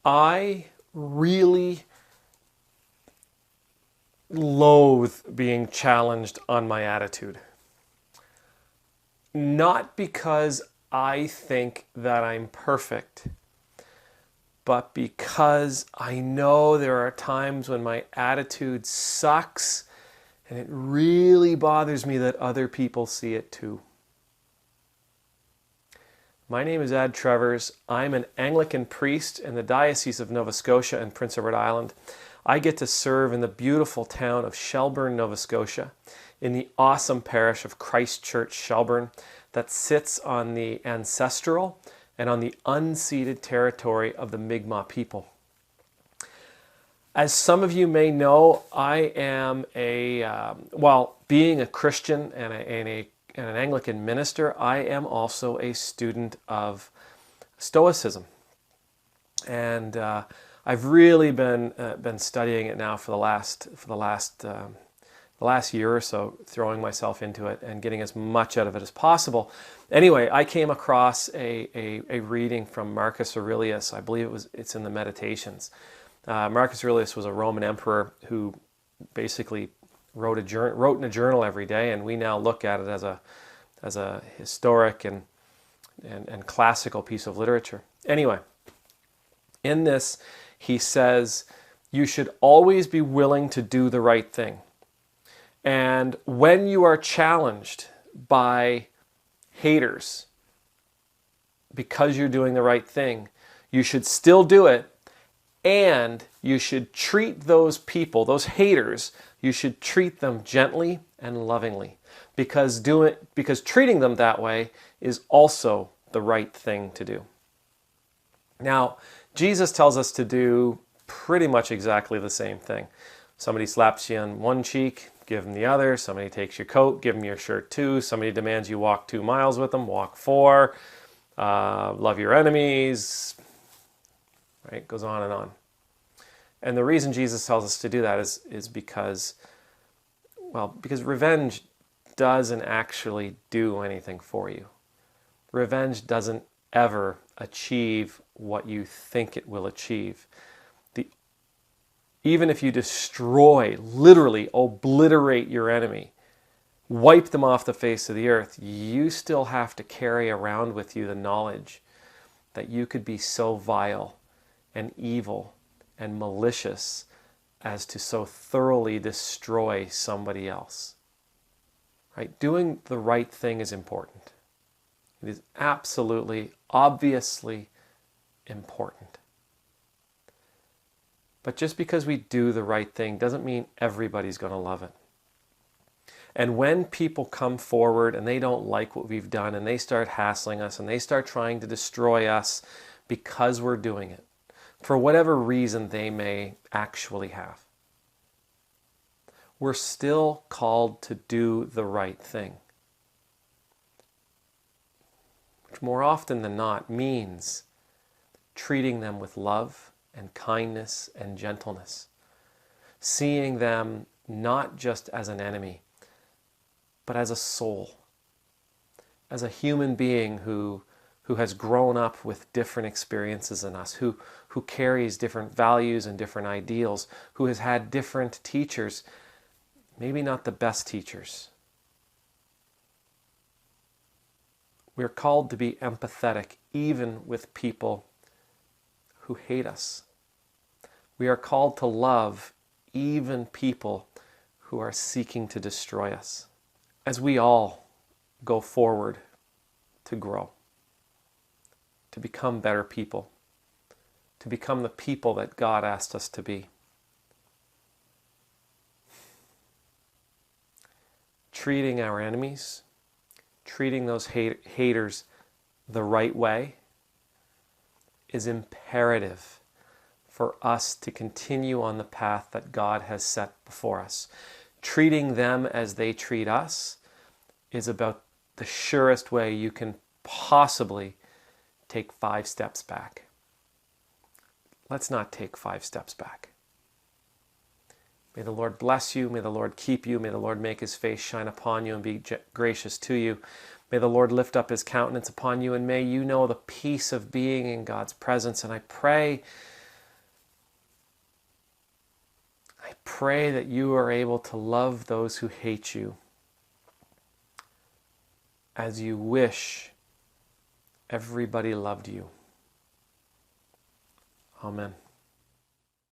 I really loathe being challenged on my attitude. Not because I think that I'm perfect, but because I know there are times when my attitude sucks and it really bothers me that other people see it too. My name is Ed Trevors. I'm an Anglican priest in the Diocese of Nova Scotia and Prince Edward Island. I get to serve in the beautiful town of Shelburne, Nova Scotia, in the awesome parish of Church Shelburne that sits on the ancestral and on the unceded territory of the Mi'kmaq people. As some of you may know, I am being a Christian and an Anglican minister, I am also a student of Stoicism. And I've really been studying it now for the last year or so, throwing myself into it and getting as much out of it as possible. Anyway, I came across a reading from Marcus Aurelius. I believe it's in the Meditations. Marcus Aurelius was a Roman emperor who basically wrote in a journal every day, and we now look at it as a historic and classical piece of literature. Anyway, in this, he says, you should always be willing to do the right thing. And when you are challenged by haters because you're doing the right thing, you should still do it, and you should treat those people, those haters, you should treat them gently and lovingly, because treating them that way is also the right thing to do. Now, Jesus tells us to do pretty much exactly the same thing. Somebody slaps you on one cheek, give them the other. Somebody takes your coat, give them your shirt too. Somebody demands you walk 2 miles with them, walk 4. Love your enemies. Right? Goes on and on. And the reason Jesus tells us to do that is because revenge doesn't actually do anything for you. Revenge doesn't ever achieve what you think it will achieve. Even if you destroy, literally obliterate your enemy, wipe them off the face of the earth, you still have to carry around with you the knowledge that you could be so vile and evil and malicious as to so thoroughly destroy somebody else. Right? Doing the right thing is important. It is absolutely, obviously important. But just because we do the right thing doesn't mean everybody's going to love it. And when people come forward and they don't like what we've done and they start hassling us and they start trying to destroy us because we're doing it, for whatever reason they may actually have, we're still called to do the right thing. Which more often than not means treating them with love and kindness and gentleness. Seeing them not just as an enemy, but as a soul. As a human being who has grown up with different experiences than us, who carries different values and different ideals, who has had different teachers, maybe not the best teachers. We're called to be empathetic even with people who hate us. We are called to love even people who are seeking to destroy us, as we all go forward to grow, to become better people, to become the people that God asked us to be. Treating our enemies, treating those haters the right way is imperative for us to continue on the path that God has set before us. Treating them as they treat us is about the surest way you can possibly take 5 steps back. Let's not take 5 steps back. May the Lord bless you. May the Lord keep you. May the Lord make his face shine upon you and be gracious to you. May the Lord lift up his countenance upon you, and may you know the peace of being in God's presence. And I pray pray that you are able to love those who hate you as you wish everybody loved you. Amen.